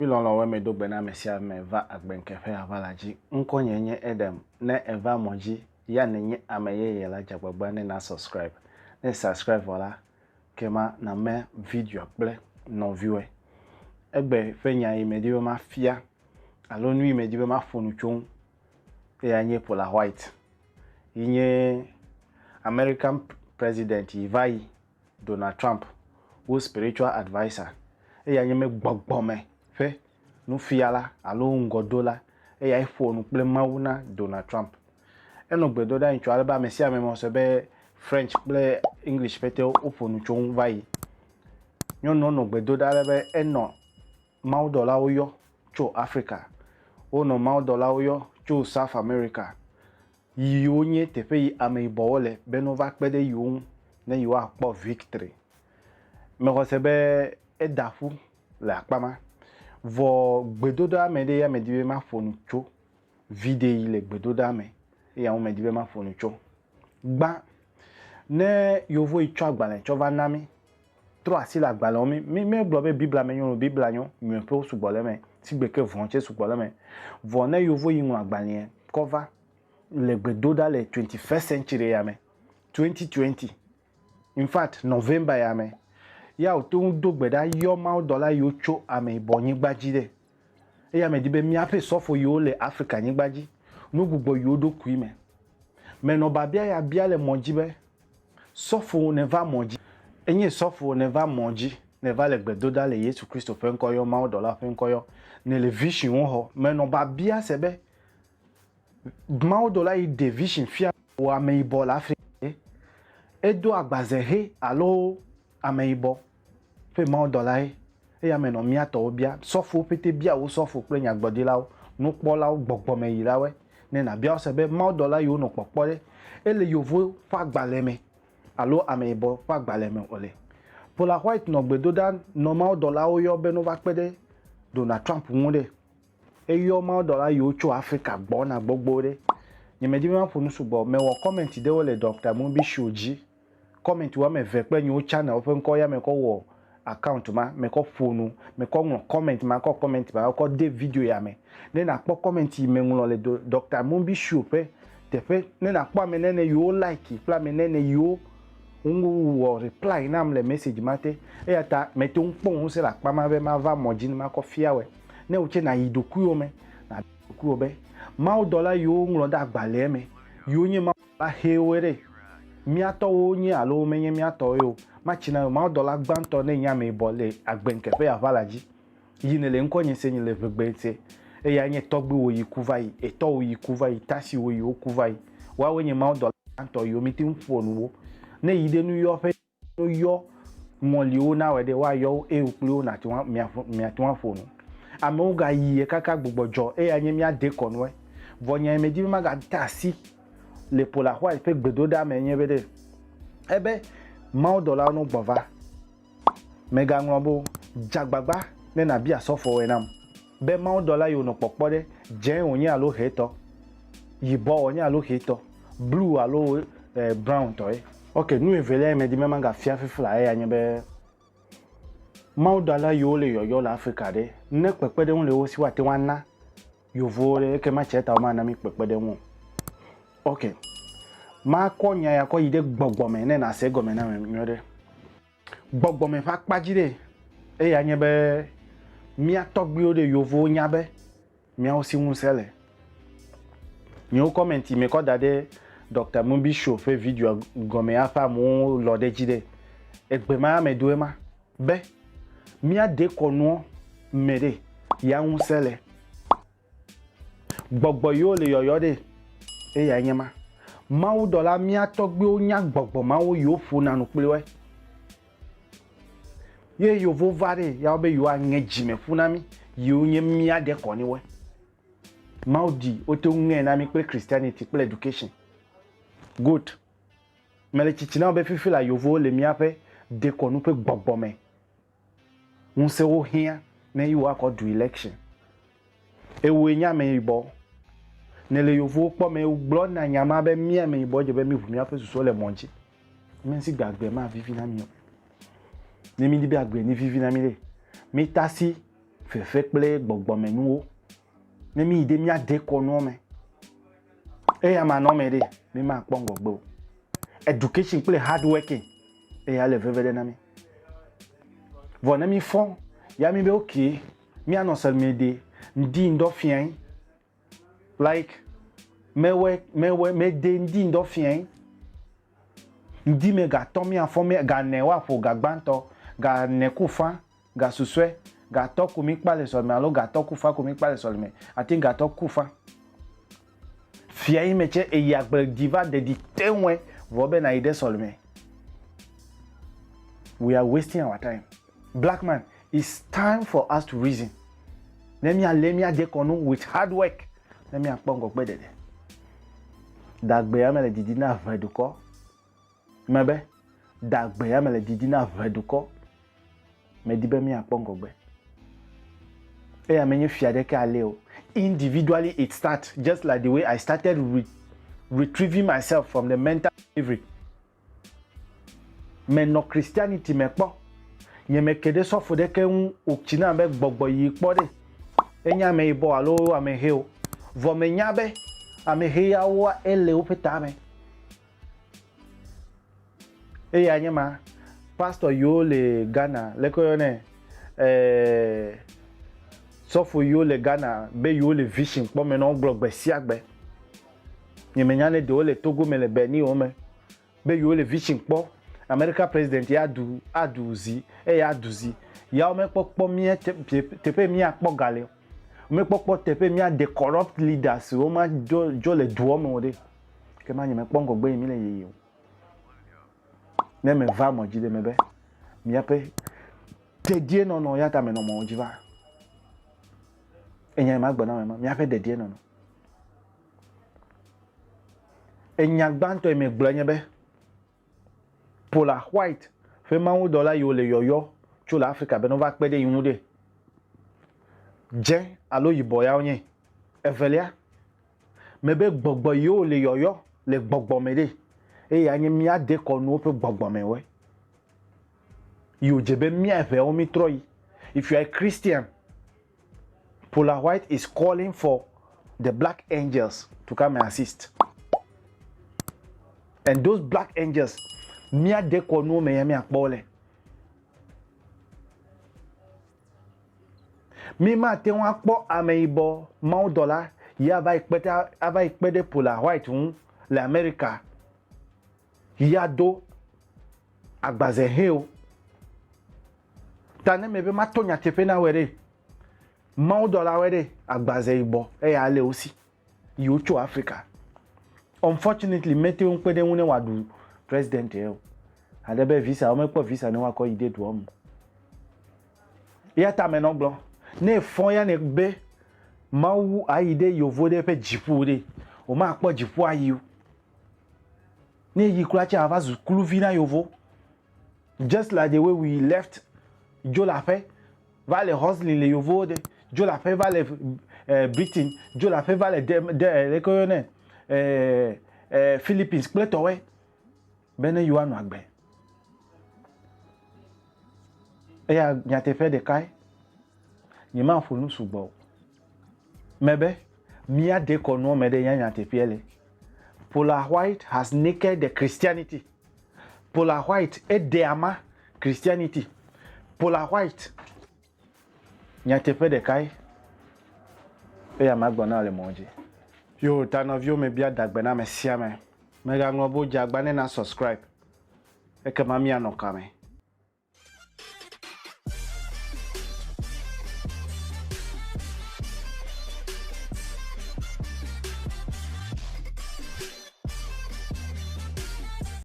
lolo we me do bena mesia me va agbenkefe avalaji nko nyenye edem na eva moji ya nenye ameye yela jagbagba ne na subscribe wala kema na me video akple no viewe egbe fenya imediwe ma fia alonu imediwe ma fonu chon e anye Paula White inye American president Ivai Donald Trump who spiritual advisor e anye me gbogbo me fe nu fiala alo ngodola e ya phone ple mauna Donald Trump eno gbedo da ncho alba mesia me mo se be French ple English pete o phone chon vai nyo no gbedo da be eno $1 oyo cho Africa ono $1 oyo cho South America yonye tepe yi ameibo le benova pede yon na yo akpo victory me ko se be edafu la pama vo gbedoda me de ya me dibe ma fonu cho video ile gbedoda me e ya me dibe ma fonu cho gba ne yo vo icho agbale cho va nami tro asi la agbale mi me blobe bibla me yon bibla nyon mi pe sugbole me ti gbe ke vonche sugbole me vo ne yo vo yin agbale cover le gbedoda le 21st century ya me 2020 in fact November ya me ya o to do gbeda yo $1 yo cho ame bonyi gbaji de e ya me dibe mi ape sofo yo le Africa nyi gbaji no gbogbo yo do ku ime me no ba bia ya bia le monji be sofo ne va monji enye sofo ne va monji ne va le gbedoda le Yesu Kristo fe nko yo $1 fe nko yo ne le vision ho me no ba bia se be $1 i de vision fia o ame ibo la Africa e do agbaze he alo ame ibo fe $1 e ya me no mi ato bia sofo pete bia wo sofo pe nya gbodi la no po la gbogbo me yi la we ne na bia se be $1 yo no popo le ele yovo fa gbale me alo ame ibo fa gbale me ole Paula White no gbedoda no $1 oyo be no va pede Donald Trump nwode e yo $1 yo cho Africa gbo na gbogbo re nyeme di ma fonu subo me wo comment de wo le Dr. Mumbi Shoji comment wa me ve pe nyu channel o fe nko ya me ko wo account ma me ko phone me ko ngon comment ma ko comment ba ko de video ya me ne na po comment me ngun le Dr. Mumbi Show pe te fe ne na po me ne yo like pla me ne yo ngu wo reply na le message mate e ata me te npon se la pa ma be ma va moji ma ko fia we ne o che na yidoku yo me na doku obe $1 yo ngun da gbale me yo nye ma hewere mi ato onye alo menye mi ato yo ma china $1 gbanto ne nya me bole agbenke fe avalaji yinele nkonye se nyele vegbete e ya nye togbe wo yikuvai e to wo yikuvai tasi wo yokuvai wa wenye $1 gbanto yo mi tin phone wo ne yide nu yo fe no yo moli o na we de wa yo e uklo na ti wa mi atwa phone amo ga yi kaka gbogbojo e ya nye mi ade konwe vonya me di ma ga tasi le Paula White fe gbedoda me nye bede ebe $1 no gbova mega ngrobo jagbagba ne na bia sofo we nam be $1 yo no popo de je onye alo heto yibo onye alo heto blue alo brown to okay nu evele me di me ga fia fifla ya nye be $1 yo le yo la Africa de ne pepe de won le wo si wa te wana yo vo le ke ma cheta o ma na mi pepe de won okay ma ko nya ya ko ide gbogbo me ne na se gome na me nyode gbogbo me fa pajide e ya nye be mi atogbi o de yovo nya be mi o si won sele ni o comment me ko dade Dr. Mumbi Show fe video gome afa mo lo de jide egbe ma me do ma be mi ade kono mere ya won sele gbogbo yo le yoyo de e ya nye ma $1 mi atogbe onya gbogbo ma wo yo fu na nu plewe ye yo vo vare ya obe yo anye jime fu na mi yo nye mi ade koni we maudi o to nge na mi pe Christianity pe education good mele chichina obe fifi la yo vo le mi ape de konu pe gbogbo me un se wo hia na you akọ do election ewo nya me ibo nele yovo po me ugbo na nyama be mi me ibo je be mi vumi afa suso le monji mi si gbagbe ma vivi na mi o ni mi di bi agbe ni vivi na mi le mi tasi fefe kple gbogbɔmenuwo ne mi yi ɖe mia dekɔnuwo me eya manɔ me ɖe mi ma kpɔ ŋgɔgbe o education kple hard working eya le veve ɖe na mi vɔ ne mi fɔ ya mi be okay mianɔ sɔlime ɖe ŋdi ŋdɔ fiã like mewe mede ŋdi ŋdɔ fiã ŋdi me gatɔ miafɔ mi ganɛ woaƒo gagbãtɔ ganɛ ku fã gasusue gatɔ ku mi kpa le sɔlime alo gatɔ ku fã ku mi kpa le sɔlime ati gatɔ ku fã fia yi me tse eyi agble diva dedi teŋue vɔ be na yi ɖe sɔlime. We are wasting our time. Black man, it's time for us to reason. Ne mia le mia dekɔnu with hard work ne mia kpɔ ŋgɔgbe ɖeɖe dagbe ya me le didi na ʋe dukɔ mebe dagbe ya me le didi na ʋe dukɔ me di be mia kpɔ ŋgɔgbe eya me nye fia ɖeke ale o. Individually it starts just like the way I started retrieving myself from the mental slavery. Me no Christianity me kpɔ nye me ke ɖe sɔfo ɖeke ŋu otsina be gbɔgbɔ yi kpɔ ɖe enya ame yibɔ alo ame he o vɔ me nya be ame he yawo ele woƒe ta me eya nye ma pastor yiwo le Ghana leke yɔnɛ sɔfo yiwo le Ghana be yiwo le vision kpɔ me na wogblɔ gbe sia gbe nye me nya ne ɖewo le Togo me le Benin wo me be yiwo le vision kpɔ America president ya adu zi eya adu zi ya me kpɔkpɔ mia teƒe mia kpɔ gale me kpɔkpɔ teƒe mia de corrupt leaders wo ma dzo le duɔ me o de ke ma nye me kpɔ ŋgɔgbe mi le yeye o ne me va mɔ dzi de me be miaƒe dedie nɔnɔ ya ta me nɔ mɔ dzi va enya ma gbe na me ma miaƒe dedie nɔnɔ enya gbãtɔ me gblɔ nye be Paula White fe mawu dɔla yiwo le yɔyɔ tso le Afrika be no va kpe ɖe yi ŋu ɖe dze alo yibɔ yawo nye evelia me be gbɔgbɔ yiwo le yɔyɔ le gbɔgbɔ me ɖe eya nye mia de kɔnuwo ƒe gbɔgbɔ me woe yiwo dze be mia eveawo mi trɔ yi. If you are a Christian, Paula White is calling for the black angels to come and assist, and those black angels mia de kɔnuwo me ya mia kpɔ le mi ma te ŋu akpɔ ameyibɔ mawudɔla ya ava yi kpe ɖe Paula White ŋu le America ya do agbaze he o ta ne me be ma to nyateƒe na wɔ ɖe mawudɔla wɔ ɖe agbaze yibɔ eya le wo si yiwo tso Africa. Unfortunately mete ŋu kpe ɖe ŋu ne wòaɖu president ye o ale be visa wo mekpɔ visa ne woakɔ yi ɖe duɔ me ya ta me nɔ gblɔ ne fɔ ya ne be mawu ayi ɖe yovo ɖe ƒe dziƒo ɖe o ma kpɔ dziƒo ayi o ne yi kura tse ava zu kuluvi na yovo just like the way we left dzolaƒe va le hustling le yovo ɖe dzolaƒe va le Britain dzolaƒe va le leke yɔnɛ Philippines kple tɔwoe be ne yewoanɔ agbe eya nyateƒe ɖekae nye ma ƒo nu sugbɔ o me be mia de kɔnuwo me ɖe nya nyateƒea le. Paula White has naked the Christianity. Paula White ede ama Christianity. Paula White nyateƒe ɖekae eya ma gbɔ na le mɔ dzi. Yo ta nɔviwo me bia dagbe na me sia me megaŋlɔ bo dze agba ne na subscribe ekema mianɔ kame.